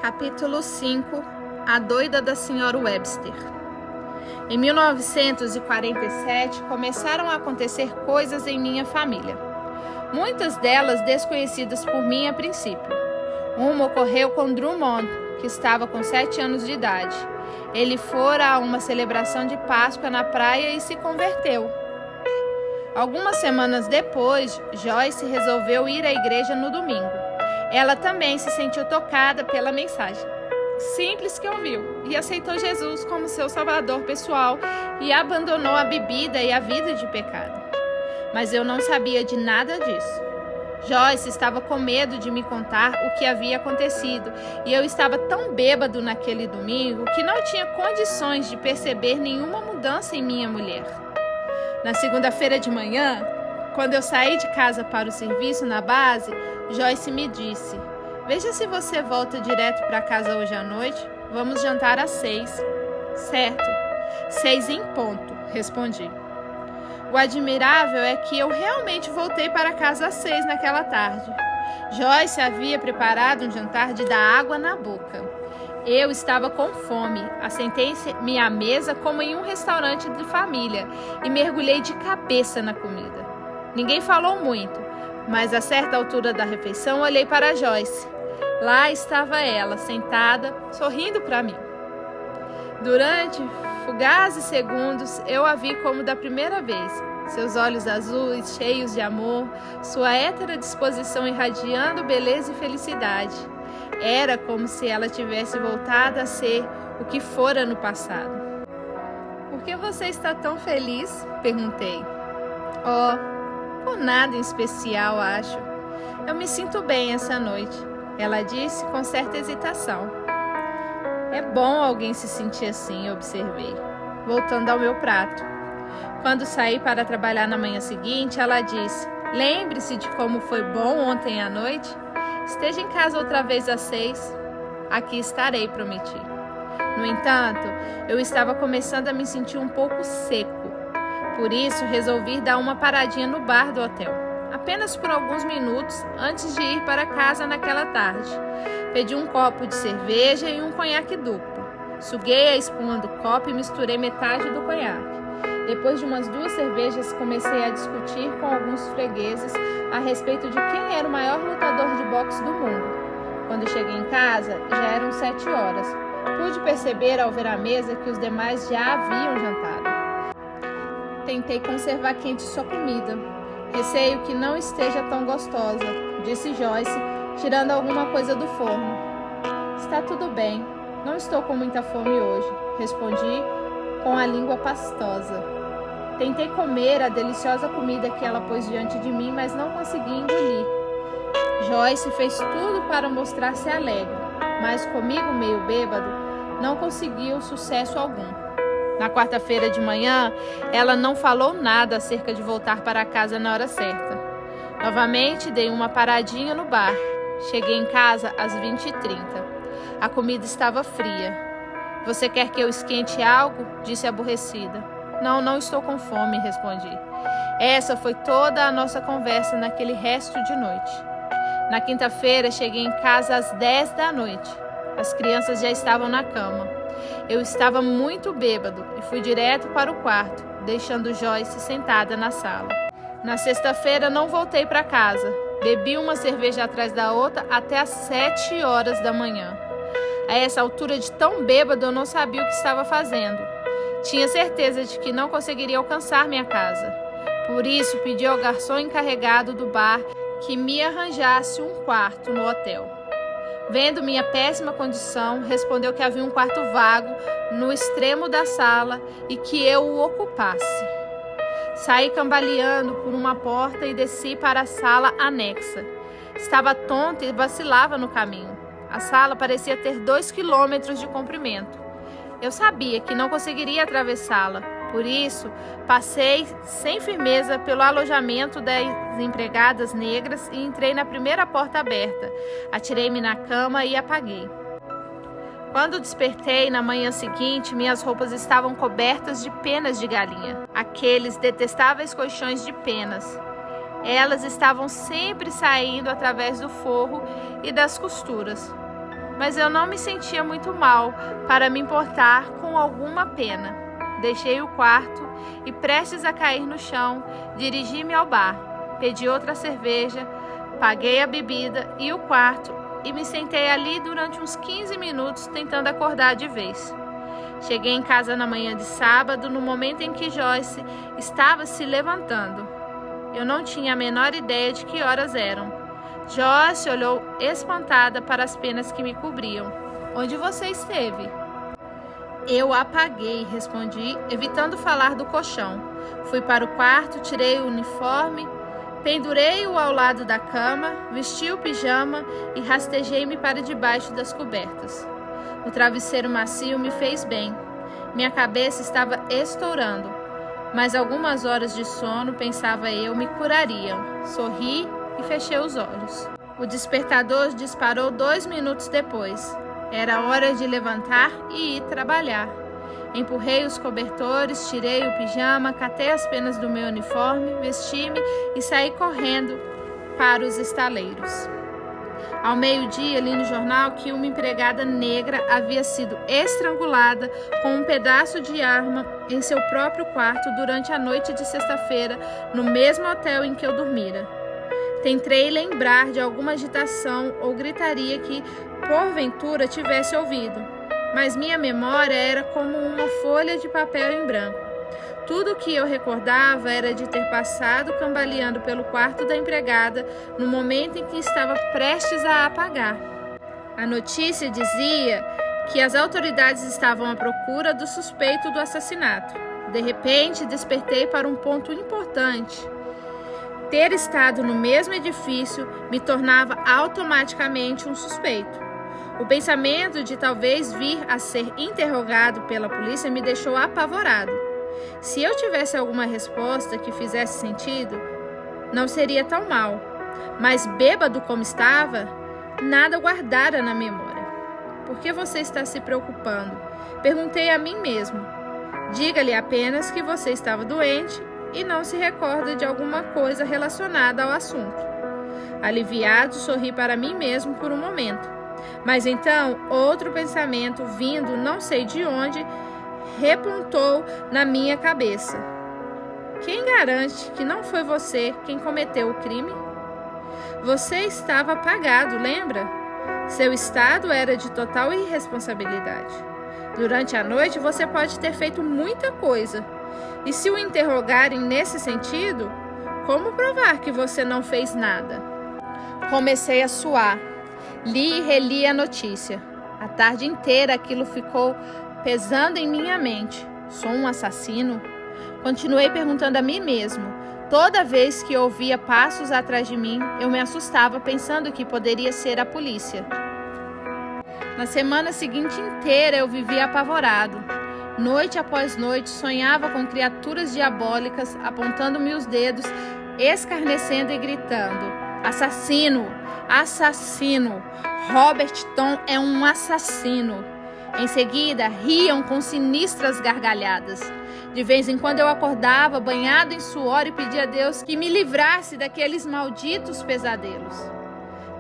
Capítulo 5 A doida da Sra. Webster. Em 1947, começaram a acontecer coisas em minha família. Muitas delas desconhecidas por mim a princípio. Uma ocorreu com Drummond, que estava com 7 anos de idade. Ele fora a uma celebração de Páscoa na praia e se converteu. Algumas semanas depois, Joyce resolveu ir à igreja no domingo. Ela também se sentiu tocada pela mensagem simples que ouviu e aceitou Jesus como seu salvador pessoal e abandonou a bebida e a vida de pecado. Mas eu não sabia de nada disso. Joyce estava com medo de me contar o que havia acontecido e eu estava tão bêbado naquele domingo que não tinha condições de perceber nenhuma mudança em minha mulher. Na segunda-feira de manhã, quando eu saí de casa para o serviço na base, Joyce me disse: "Veja se você volta direto para casa hoje à noite. Vamos jantar às 6. Certo. 6 em ponto, respondi. O admirável é que eu realmente voltei para casa às 6 naquela tarde. Joyce havia preparado um jantar de dar água na boca. Eu estava com fome, assentei-me à mesa como em um restaurante de família e mergulhei de cabeça na comida. Ninguém falou muito, mas a certa altura da refeição olhei para Joyce. Lá estava ela, sentada, sorrindo para mim. Durante fugazes segundos, eu a vi como da primeira vez. Seus olhos azuis, cheios de amor, sua hétera disposição irradiando beleza e felicidade. Era como se ela tivesse voltado a ser o que fora no passado. "Por que você está tão feliz?" perguntei. "Oh, por nada em especial, acho. Eu me sinto bem essa noite", ela disse com certa hesitação. "É bom alguém se sentir assim", observei, voltando ao meu prato. Quando saí para trabalhar na manhã seguinte, ela disse: "Lembre-se de como foi bom ontem à noite. Esteja em casa outra vez às 6. Aqui estarei", prometi. No entanto, eu estava começando a me sentir um pouco seco. Por isso, resolvi dar uma paradinha no bar do hotel, apenas por alguns minutos antes de ir para casa naquela tarde. Pedi um copo de cerveja e um conhaque duplo. Suguei a espuma do copo e misturei metade do conhaque. Depois de umas 2 cervejas, comecei a discutir com alguns fregueses a respeito de quem era o maior lutador de boxe do mundo. Quando cheguei em casa, já eram 7 horas. Pude perceber ao ver a mesa que os demais já haviam jantado. Tentei conservar quente sua comida. "Receio que não esteja tão gostosa", disse Joyce, tirando alguma coisa do forno. "Está tudo bem. Não estou com muita fome hoje", respondi com a língua pastosa. Tentei comer a deliciosa comida que ela pôs diante de mim, mas não consegui engolir. Joyce fez tudo para mostrar-se alegre, mas comigo meio bêbado, não conseguiu sucesso algum. Na quarta-feira de manhã, ela não falou nada acerca de voltar para casa na hora certa. Novamente, dei uma paradinha no bar. Cheguei em casa às 20h30. A comida estava fria. "Você quer que eu esquente algo?", disse aborrecida. Não estou com fome", respondi. Essa foi toda a nossa conversa naquele resto de noite. Na quinta-feira, cheguei em casa às 10 da noite. As crianças já estavam na cama. Eu estava muito bêbado e fui direto para o quarto, deixando Joyce sentada na sala. Na sexta-feira não voltei para casa. Bebi uma cerveja atrás da outra até às 7 horas da manhã. A essa altura de tão bêbado, eu não sabia o que estava fazendo. Tinha certeza de que não conseguiria alcançar minha casa. Por isso, pedi ao garçom encarregado do bar que me arranjasse um quarto no hotel. Vendo minha péssima condição, respondeu que havia um quarto vago no extremo da sala e que eu o ocupasse. Saí cambaleando por uma porta e desci para a sala anexa. Estava tonta e vacilava no caminho. A sala parecia ter 2 quilômetros de comprimento. Eu sabia que não conseguiria atravessá-la. Por isso, passei sem firmeza pelo alojamento das empregadas negras e entrei na primeira porta aberta. Atirei-me na cama e apaguei. Quando despertei na manhã seguinte, minhas roupas estavam cobertas de penas de galinha. Aqueles detestáveis colchões de penas. Elas estavam sempre saindo através do forro e das costuras. mas eu não me sentia muito mal para me importar com alguma pena. Deixei o quarto e, prestes a cair no chão, dirigi-me ao bar. Pedi outra cerveja, paguei a bebida e o quarto e me sentei ali durante uns 15 minutos tentando acordar de vez. Cheguei em casa na manhã de sábado, no momento em que Joyce estava se levantando. Eu não tinha a menor ideia de que horas eram. Joyce olhou espantada para as penas que me cobriam. "Onde você esteve?" "Eu apaguei", respondi, evitando falar do colchão. Fui para o quarto, tirei o uniforme, pendurei-o ao lado da cama, vesti o pijama e rastejei-me para debaixo das cobertas. O travesseiro macio me fez bem. Minha cabeça estava estourando, mas algumas horas de sono, pensava eu, me curariam. Sorri e fechei os olhos. O despertador disparou 2 minutos depois. Era hora de levantar e ir trabalhar. Empurrei os cobertores, tirei o pijama, catei as penas do meu uniforme, vesti-me e saí correndo para os estaleiros. Ao meio-dia, li no jornal que uma empregada negra havia sido estrangulada com um pedaço de arma em seu próprio quarto durante a noite de sexta-feira, no mesmo hotel em que eu dormira. Tentei lembrar de alguma agitação ou gritaria que, porventura, tivesse ouvido, mas minha memória era como uma folha de papel em branco. Tudo o que eu recordava era de ter passado cambaleando pelo quarto da empregada no momento em que estava prestes a apagar. A notícia dizia que as autoridades estavam à procura do suspeito do assassinato. De repente, despertei para um ponto importante. Ter estado no mesmo edifício me tornava automaticamente um suspeito. O pensamento de talvez vir a ser interrogado pela polícia me deixou apavorado. Se eu tivesse alguma resposta que fizesse sentido, não seria tão mal. Mas bêbado como estava, nada guardara na memória. "Por que você está se preocupando?" Perguntei a mim mesmo. Diga-lhe apenas que você estava doente e não se recorda de alguma coisa relacionada ao assunto. Aliviado, sorri para mim mesmo por um momento. Mas então, outro pensamento, vindo não sei de onde, repontou na minha cabeça. Quem garante que não foi você quem cometeu o crime? Você estava apagado, lembra? Seu estado era de total irresponsabilidade. Durante a noite você pode ter feito muita coisa. E se o interrogarem nesse sentido, como provar que você não fez nada? Comecei a suar. Li e reli a notícia. A tarde inteira aquilo ficou pesando em minha mente. Sou um assassino? Continuei perguntando a mim mesmo. Toda vez que ouvia passos atrás de mim, eu me assustava pensando que poderia ser a polícia. Na semana seguinte inteira eu vivia apavorado. Noite após noite sonhava com criaturas diabólicas apontando-me os dedos, escarnecendo e gritando: "Assassino! Assassino! Robert Tom é um assassino!" Em seguida, riam com sinistras gargalhadas. De vez em quando eu acordava, banhado em suor, e pedia a Deus que me livrasse daqueles malditos pesadelos.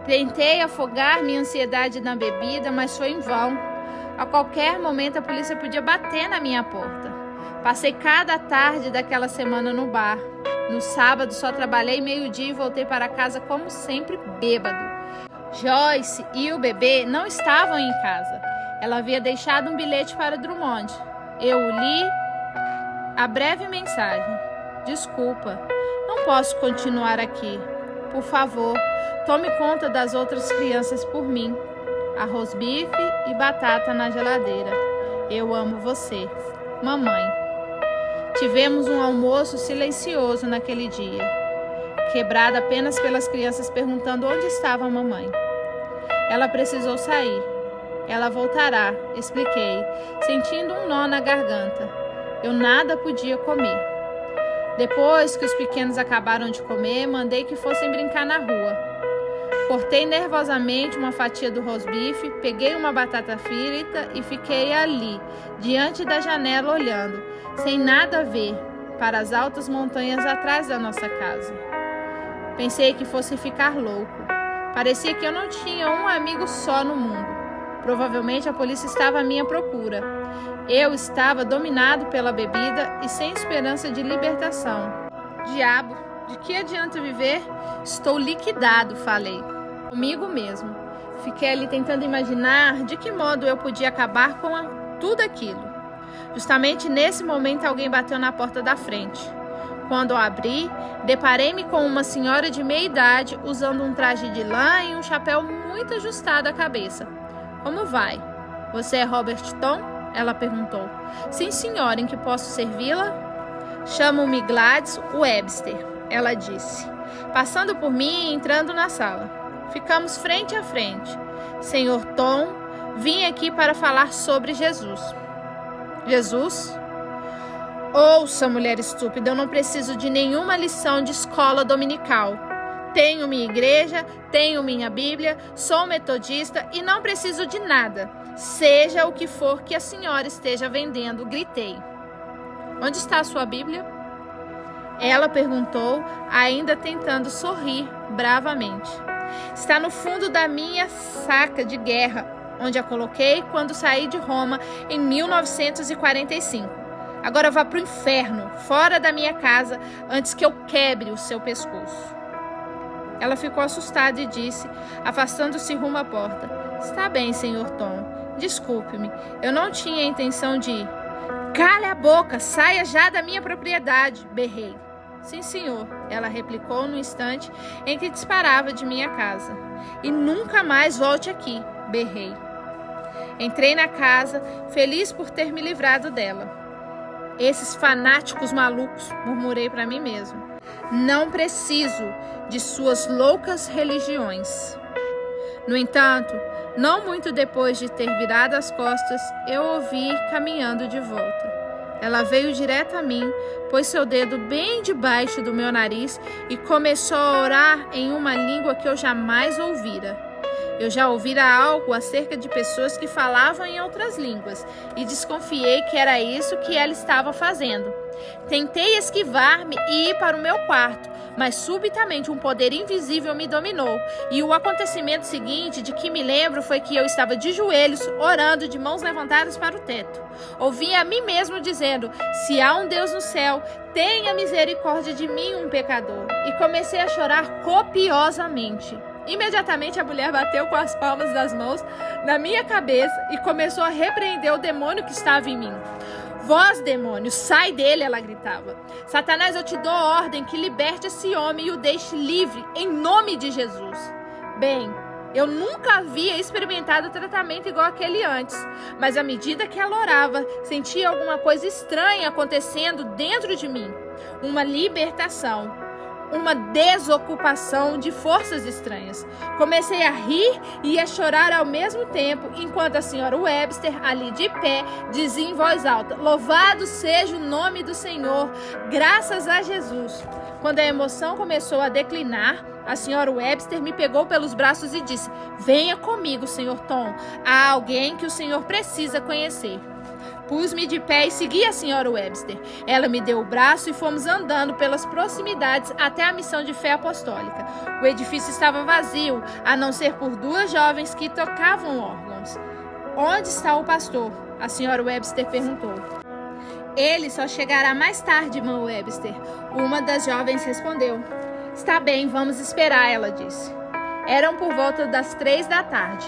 Tentei afogar minha ansiedade na bebida, mas foi em vão. A qualquer momento a polícia podia bater na minha porta. Passei cada tarde daquela semana no bar. No sábado só trabalhei meio-dia e voltei para casa como sempre bêbado. Joyce e o bebê não estavam em casa. Ela havia deixado um bilhete para Drummond. Eu li a breve mensagem: "Desculpa, não posso continuar aqui. Por favor, tome conta das outras crianças por mim. Arroz bife e batata na geladeira. Eu amo você. Mamãe." Tivemos um almoço silencioso naquele dia, quebrado apenas pelas crianças perguntando onde estava a mamãe. "Ela precisou sair. Ela voltará", expliquei, sentindo um nó na garganta. Eu nada podia comer. Depois que os pequenos acabaram de comer, mandei que fossem brincar na rua. Cortei nervosamente uma fatia do rosbife, peguei uma batata frita e fiquei ali, diante da janela olhando, sem nada ver, para as altas montanhas atrás da nossa casa. Pensei que fosse ficar louco. Parecia que eu não tinha um amigo só no mundo. Provavelmente a polícia estava à minha procura. Eu estava dominado pela bebida e sem esperança de libertação. Diabo, de que adianta viver? Estou liquidado, falei. Comigo mesmo. Fiquei ali tentando imaginar de que modo eu podia acabar com tudo aquilo. Justamente nesse momento alguém bateu na porta da frente. Quando eu abri, deparei-me com uma senhora de meia idade usando um traje de lã e um chapéu muito ajustado à cabeça. Como vai? Você é Robert Tom? Ela perguntou. Sim, senhora, em que posso servi-la? Chamo-me Gladys Webster, ela disse, passando por mim e entrando na sala. Ficamos frente a frente. Senhor Tom, vim aqui para falar sobre Jesus. Jesus? Ouça, mulher estúpida, eu não preciso de nenhuma lição de escola dominical. Tenho minha igreja, tenho minha Bíblia, sou metodista e não preciso de nada. Seja o que for que a senhora esteja vendendo, gritei. Onde está a sua Bíblia? Ela perguntou, ainda tentando sorrir bravamente. Está no fundo da minha saca de guerra, onde a coloquei quando saí de Roma em 1945. Agora vá para o inferno, fora da minha casa, antes que eu quebre o seu pescoço. Ela ficou assustada e disse, afastando-se rumo à porta. Está bem, senhor Tom. Desculpe-me, eu não tinha a intenção de ir. Cale a boca, saia já da minha propriedade, berrei. Sim, senhor, ela replicou no instante em que disparava de minha casa. E nunca mais volte aqui, berrei. Entrei na casa, feliz por ter me livrado dela. Esses fanáticos malucos, murmurei para mim mesmo. Não preciso de suas loucas religiões. No entanto, não muito depois de ter virado as costas, eu ouvi caminhando de volta. Ela veio direto a mim, pôs seu dedo bem debaixo do meu nariz e começou a orar em uma língua que eu jamais ouvira. Eu já ouvira algo acerca de pessoas que falavam em outras línguas e desconfiei que era isso que ela estava fazendo. Tentei esquivar-me e ir para o meu quarto, mas subitamente um poder invisível me dominou. E o acontecimento seguinte de que me lembro foi que eu estava de joelhos, orando, de mãos levantadas para o teto. Ouvi a mim mesmo dizendo, se há um Deus no céu, tenha misericórdia de mim, um pecador. E comecei a chorar copiosamente. Imediatamente a mulher bateu com as palmas das mãos na minha cabeça e começou a repreender o demônio que estava em mim. Vós, demônio, sai dele, ela gritava. Satanás, eu te dou ordem que liberte esse homem e o deixe livre, em nome de Jesus. Bem, eu nunca havia experimentado tratamento igual aquele antes, mas à medida que ela orava, sentia alguma coisa estranha acontecendo dentro de mim. Uma libertação. Uma desocupação de forças estranhas. Comecei a rir e a chorar ao mesmo tempo, enquanto a senhora Webster, ali de pé, dizia em voz alta, louvado seja o nome do Senhor, graças a Jesus. Quando a emoção começou a declinar, a senhora Webster me pegou pelos braços e disse, venha comigo, senhor Tom, há alguém que o senhor precisa conhecer. Pus-me de pé e segui a senhora Webster. Ela me deu o braço e fomos andando pelas proximidades até a missão de fé apostólica. O edifício estava vazio, a não ser por duas jovens que tocavam órgãos. Onde está o pastor? A senhora Webster perguntou. Ele só chegará mais tarde, irmã Webster. Uma das jovens respondeu. Está bem, vamos esperar, ela disse. Eram por volta das 3 da tarde.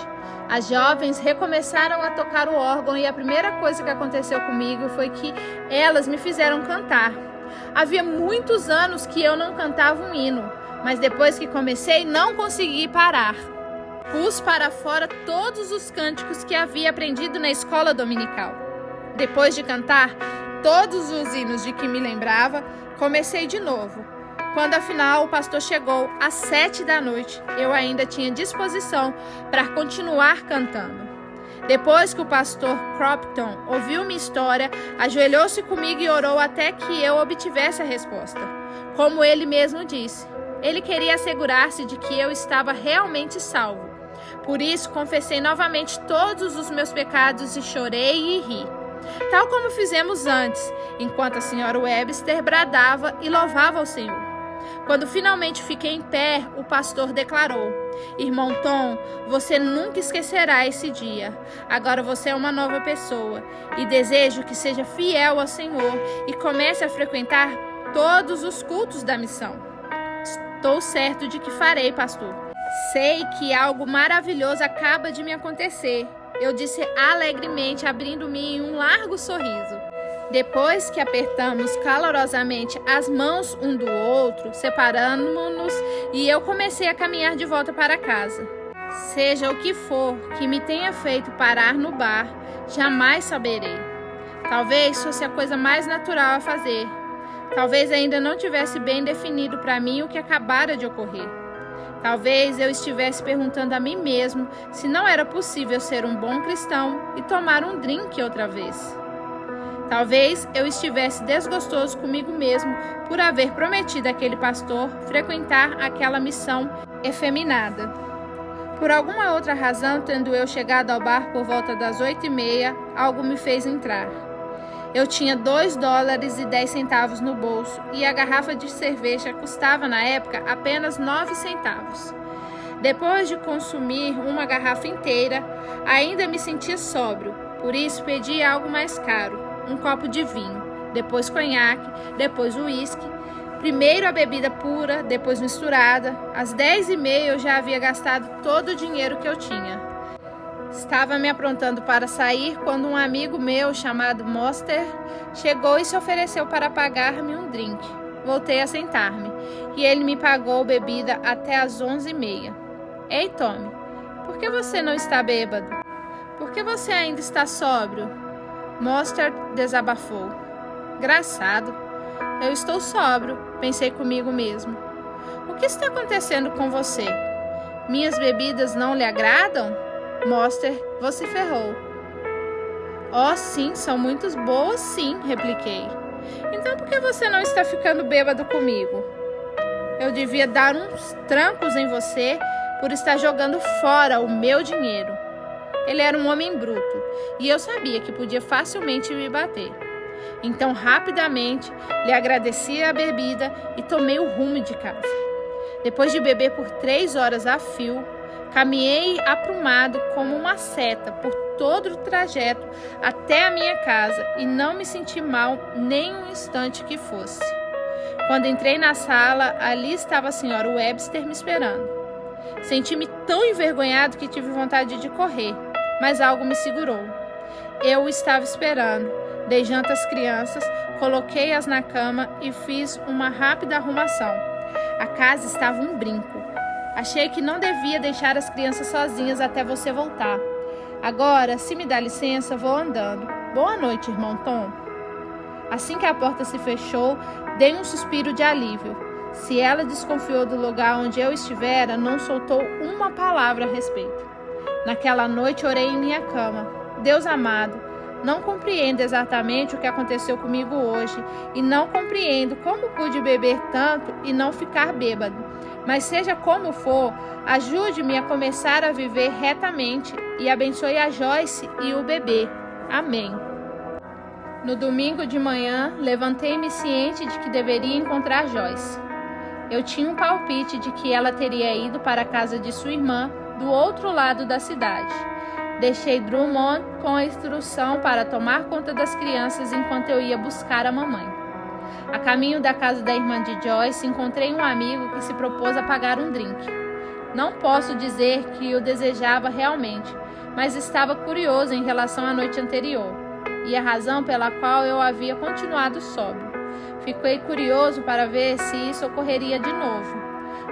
As jovens recomeçaram a tocar o órgão e a primeira coisa que aconteceu comigo foi que elas me fizeram cantar. Havia muitos anos que eu não cantava um hino, mas depois que comecei não consegui parar. Pus para fora todos os cânticos que havia aprendido na escola dominical. Depois de cantar todos os hinos de que me lembrava, comecei de novo. Quando afinal o pastor chegou às 7 da noite, eu ainda tinha disposição para continuar cantando. Depois que o pastor Cropton ouviu minha história, ajoelhou-se comigo e orou até que eu obtivesse a resposta. Como ele mesmo disse, ele queria assegurar-se de que eu estava realmente salvo. Por isso, confessei novamente todos os meus pecados e chorei e ri. Tal como fizemos antes, enquanto a senhora Webster bradava e louvava ao Senhor. Quando finalmente fiquei em pé, o pastor declarou, Irmão Tom, você nunca esquecerá esse dia. Agora você é uma nova pessoa e desejo que seja fiel ao Senhor e comece a frequentar todos os cultos da missão. Estou certo de que farei, pastor. Sei que algo maravilhoso acaba de me acontecer. Eu disse alegremente, abrindo-me em um largo sorriso. Depois que apertamos calorosamente as mãos um do outro, separamos-nos e eu comecei a caminhar de volta para casa. Seja o que for que me tenha feito parar no bar, jamais saberei. Talvez fosse a coisa mais natural a fazer. Talvez ainda não tivesse bem definido para mim o que acabara de ocorrer. Talvez eu estivesse perguntando a mim mesmo se não era possível ser um bom cristão e tomar um drink outra vez. Talvez eu estivesse desgostoso comigo mesmo por haver prometido àquele pastor frequentar aquela missão efeminada. Por alguma outra razão, tendo eu chegado ao bar por volta das 8h30, algo me fez entrar. Eu tinha $2,10 no bolso e a garrafa de cerveja custava na época apenas 9 centavos. Depois de consumir uma garrafa inteira, ainda me sentia sóbrio, por isso pedi algo mais caro. Um copo de vinho, depois conhaque, depois uísque, primeiro a bebida pura, depois misturada. Às 10h30 eu já havia gastado todo o dinheiro que eu tinha. Estava me aprontando para sair quando um amigo meu chamado Monster chegou e se ofereceu para pagar-me um drink. Voltei a sentar-me e ele me pagou bebida até às 11h30. Ei, Tommy, por que você não está bêbado? Por que você ainda está sóbrio? Monster desabafou. Engraçado. Eu estou sóbrio, pensei comigo mesmo. O que está acontecendo com você? Minhas bebidas não lhe agradam? Monster vociférou. Oh, sim, são muito boas, sim, repliquei. Então por que você não está ficando bêbado comigo? Eu devia dar uns trancos em você por estar jogando fora o meu dinheiro. Ele era um homem bruto e eu sabia que podia facilmente me bater. Então, rapidamente, lhe agradeci a bebida e tomei o rumo de casa. Depois de beber por 3 horas a fio, caminhei aprumado como uma seta por todo o trajeto até a minha casa e não me senti mal nem um instante que fosse. Quando entrei na sala, ali estava a senhora Webster me esperando. Senti-me tão envergonhado que tive vontade de correr, mas algo me segurou. Eu o estava esperando. Dei janta às crianças, coloquei-as na cama e fiz uma rápida arrumação. A casa estava um brinco. Achei que não devia deixar as crianças sozinhas até você voltar. Agora, se me dá licença, vou andando. Boa noite, irmão Tom. Assim que a porta se fechou, dei um suspiro de alívio. Se ela desconfiou do lugar onde eu estivera, não soltou uma palavra a respeito. Naquela noite orei em minha cama. Deus amado, não compreendo exatamente o que aconteceu comigo hoje e não compreendo como pude beber tanto e não ficar bêbado. Mas seja como for, ajude-me a começar a viver retamente e abençoe a Joyce e o bebê. Amém. No domingo de manhã, levantei-me ciente de que deveria encontrar Joyce. Eu tinha um palpite de que ela teria ido para a casa de sua irmã, do outro lado da cidade. Deixei Drummond com a instrução para tomar conta das crianças enquanto eu ia buscar a mamãe. A caminho da casa da irmã de Joyce, encontrei um amigo que se propôs a pagar um drink. Não posso dizer que o desejava realmente, mas estava curioso em relação à noite anterior e a razão pela qual eu havia continuado sóbrio. Fiquei curioso para ver se isso ocorreria de novo.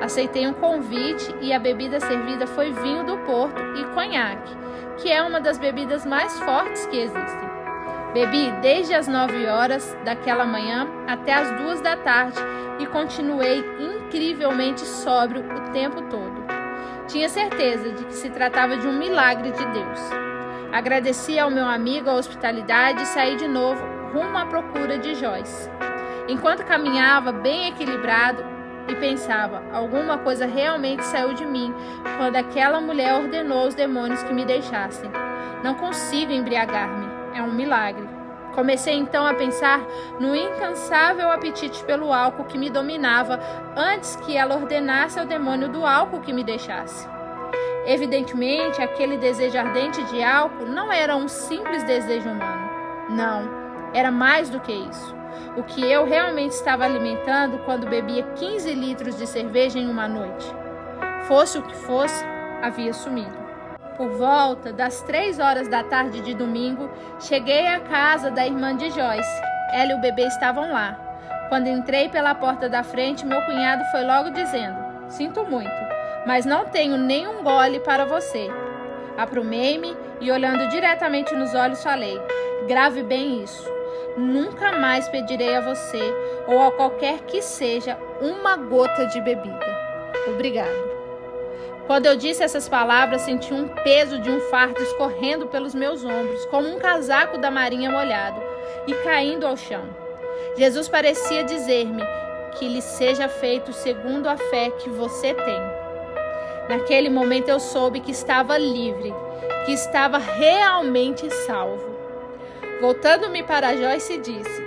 Aceitei um convite e a bebida servida foi vinho do Porto e conhaque, que é uma das bebidas mais fortes que existem. Bebi desde as 9 horas daquela manhã até as 2 da tarde e continuei incrivelmente sóbrio o tempo todo. Tinha certeza de que se tratava de um milagre de Deus. Agradeci ao meu amigo a hospitalidade e saí de novo rumo à procura de Joyce. Enquanto caminhava bem equilibrado, e pensava, alguma coisa realmente saiu de mim quando aquela mulher ordenou aos demônios que me deixassem. Não consigo embriagar-me, é um milagre. Comecei então a pensar no incansável apetite pelo álcool que me dominava antes que ela ordenasse ao demônio do álcool que me deixasse. Evidentemente, aquele desejo ardente de álcool não era um simples desejo humano. Não, era mais do que isso. O que eu realmente estava alimentando quando bebia 15 litros de cerveja em uma noite. Fosse o que fosse, havia sumido. Por volta das 3 horas da tarde de domingo, cheguei à casa da irmã de Joyce. Ela e o bebê estavam lá. Quando entrei pela porta da frente, meu cunhado foi logo dizendo: "Sinto muito, mas não tenho nenhum gole para você." Aprumei-me e, olhando diretamente nos olhos, falei: "Grave bem isso. Nunca mais pedirei a você, ou a qualquer que seja, uma gota de bebida. Obrigado." Quando eu disse essas palavras, senti um peso de um fardo escorrendo pelos meus ombros, como um casaco da marinha molhado, e caindo ao chão. Jesus parecia dizer-me: "Que lhe seja feito segundo a fé que você tem." Naquele momento eu soube que estava livre, que estava realmente salvo. Voltando-me para Joyce, disse: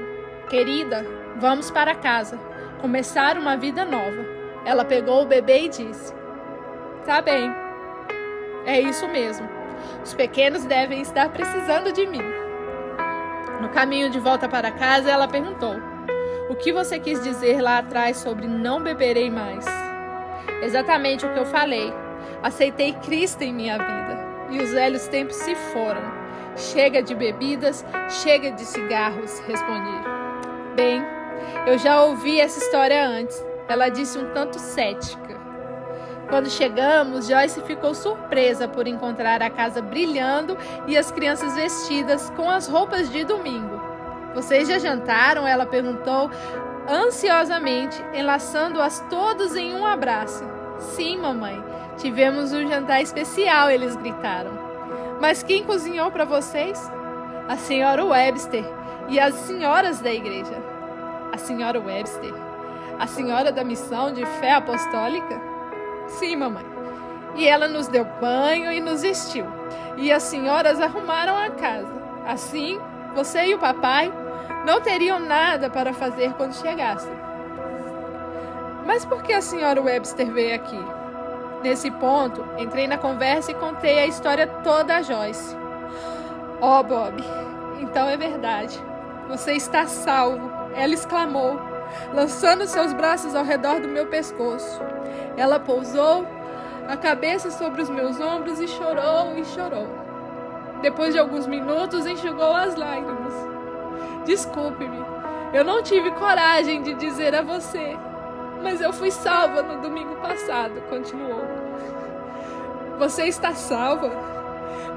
"Querida, vamos para casa, começar uma vida nova." Ela pegou o bebê e disse: "Tá bem, é isso mesmo. Os pequenos devem estar precisando de mim." No caminho de volta para casa, ela perguntou: "O que você quis dizer lá atrás sobre não beberei mais?" Exatamente o que eu falei. Aceitei Cristo em minha vida e os velhos tempos se foram. Chega de bebidas, chega de cigarros, respondi. "Bem, eu já ouvi essa história antes." Ela disse um tanto cética. Quando chegamos, Joyce ficou surpresa por encontrar a casa brilhando e as crianças vestidas com as roupas de domingo. "Vocês já jantaram?" ela perguntou ansiosamente, enlaçando-as todos em um abraço. "Sim, mamãe, tivemos um jantar especial", eles gritaram. "Mas quem cozinhou para vocês?" "A senhora Webster e as senhoras da igreja." "A senhora Webster? A senhora da missão de fé apostólica?" "Sim, mamãe. E ela nos deu banho e nos vestiu. E as senhoras arrumaram a casa. Assim, você e o papai não teriam nada para fazer quando chegassem." "Mas por que a senhora Webster veio aqui?" Nesse ponto, entrei na conversa e contei a história toda a Joyce. "Oh, Bob, então é verdade. Você está salvo," ela exclamou, lançando seus braços ao redor do meu pescoço. Ela pousou a cabeça sobre os meus ombros e chorou e chorou. Depois de alguns minutos, enxugou as lágrimas. "Desculpe-me, eu não tive coragem de dizer a você, mas eu fui salva no domingo passado," continuou. "Você está salva?"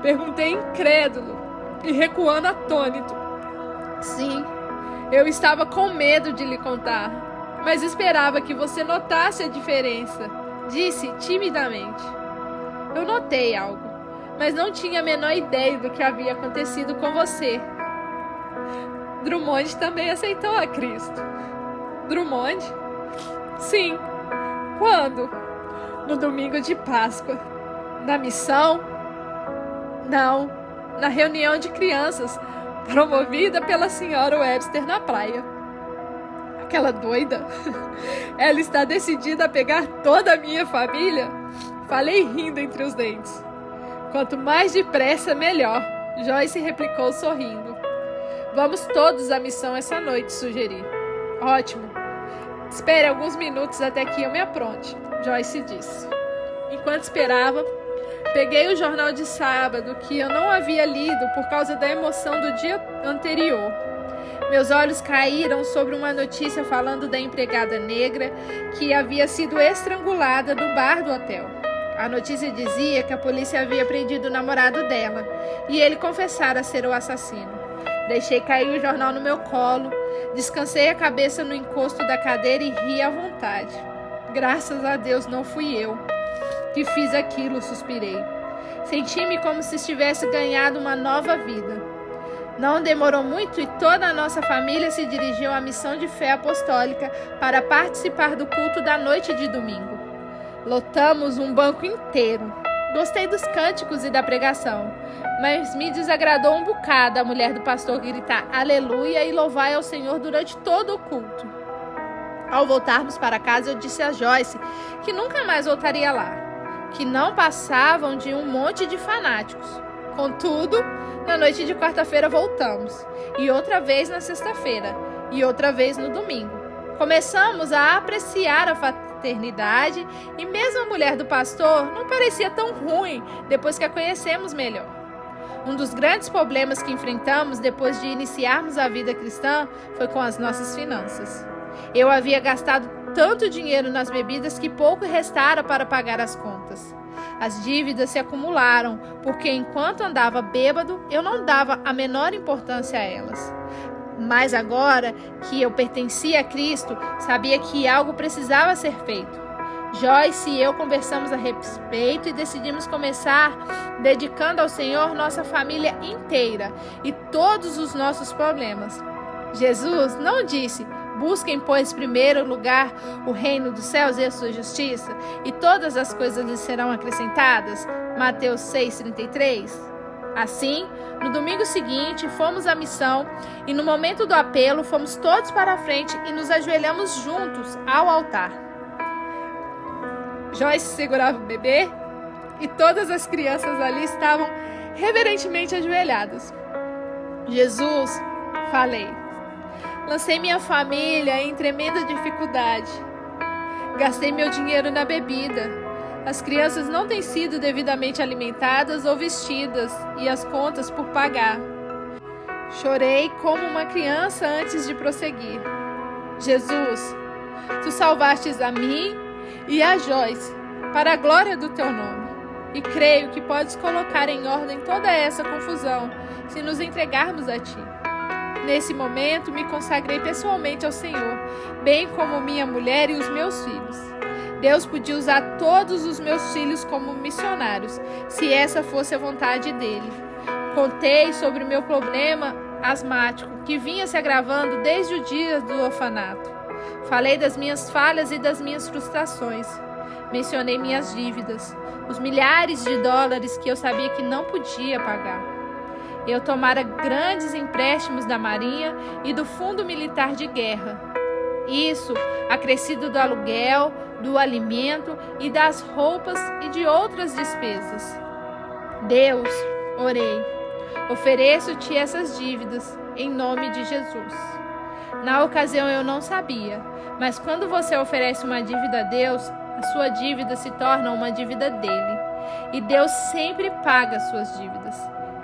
Perguntei incrédulo e recuando atônito. "Sim, eu estava com medo de lhe contar, mas esperava que você notasse a diferença," disse timidamente. "Eu notei algo, mas não tinha a menor ideia do que havia acontecido com você." "Drummond também aceitou a Cristo." "Drummond?" "Sim." "Quando?" "No domingo de Páscoa." "Na missão?" "Não, na reunião de crianças, promovida pela senhora Webster na praia." "Aquela doida? Ela está decidida a pegar toda a minha família?" Falei rindo entre os dentes. "Quanto mais depressa, melhor," Joyce replicou sorrindo. "Vamos todos à missão essa noite," sugeri. "Ótimo. Espere alguns minutos até que eu me apronte," Joyce disse. Enquanto esperava, peguei o jornal de sábado que eu não havia lido por causa da emoção do dia anterior. Meus olhos caíram sobre uma notícia falando da empregada negra que havia sido estrangulada no bar do hotel. A notícia dizia que a polícia havia prendido o namorado dela e ele confessara ser o assassino. Deixei cair o jornal no meu colo, descansei a cabeça no encosto da cadeira e ri à vontade. Graças a Deus não fui eu que fiz aquilo, suspirei. Senti-me como se tivesse ganhado uma nova vida. Não demorou muito e toda a nossa família se dirigiu à missão de fé apostólica para participar do culto da noite de domingo. Lotamos um banco inteiro. Gostei dos cânticos e da pregação, mas me desagradou um bocado a mulher do pastor gritar aleluia e louvar ao Senhor durante todo o culto. Ao voltarmos para casa, eu disse a Joyce que nunca mais voltaria lá. que não passavam de um monte de fanáticos. Contudo, na noite de quarta-feira voltamos, e outra vez na sexta-feira, e outra vez no domingo. Começamos a apreciar a fraternidade, e mesmo a mulher do pastor não parecia tão ruim depois que a conhecemos melhor. Um dos grandes problemas que enfrentamos depois de iniciarmos a vida cristã foi com as nossas finanças. Eu havia gastado tanto dinheiro nas bebidas que pouco restara para pagar as contas. As dívidas se acumularam, porque enquanto andava bêbado, eu não dava a menor importância a elas. Mas agora que eu pertencia a Cristo, sabia que algo precisava ser feito. Joyce e eu conversamos a respeito e decidimos começar dedicando ao Senhor nossa família inteira e todos os nossos problemas. Jesus não disse: busquem, pois, primeiro lugar o reino dos céus e a sua justiça, e todas as coisas lhes serão acrescentadas? Mateus 6,33. Assim, no domingo seguinte, fomos à missão e no momento do apelo, fomos todos para a frente e nos ajoelhamos juntos ao altar. Joyce segurava o bebê e todas as crianças ali estavam reverentemente ajoelhadas. Jesus, falei. Lancei minha família em tremenda dificuldade. Gastei meu dinheiro na bebida. As crianças não têm sido devidamente alimentadas ou vestidas e as contas por pagar. Chorei como uma criança antes de prosseguir. Jesus, tu salvastes a mim e a Joyce para a glória do teu nome. E creio que podes colocar em ordem toda essa confusão se nos entregarmos a ti. Nesse momento, me consagrei pessoalmente ao Senhor, bem como minha mulher e os meus filhos. Deus podia usar todos os meus filhos como missionários, se essa fosse a vontade dele. Contei sobre o meu problema asmático, que vinha se agravando desde o dia do orfanato. Falei das minhas falhas e das minhas frustrações. Mencionei minhas dívidas, os milhares de dólares que eu sabia que não podia pagar. Eu tomara grandes empréstimos da Marinha e do Fundo Militar de Guerra. Isso, acrescido do aluguel, do alimento e das roupas e de outras despesas. Deus, orei, ofereço-te essas dívidas em nome de Jesus. Na ocasião eu não sabia, mas quando você oferece uma dívida a Deus, a sua dívida se torna uma dívida dele. E Deus sempre paga suas dívidas.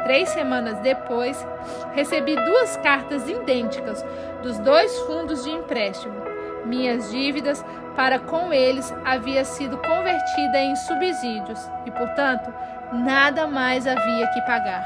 3 semanas depois, recebi 2 cartas idênticas dos 2 fundos de empréstimo. Minhas dívidas para com eles havia sido convertida em subsídios e, portanto, nada mais havia que pagar.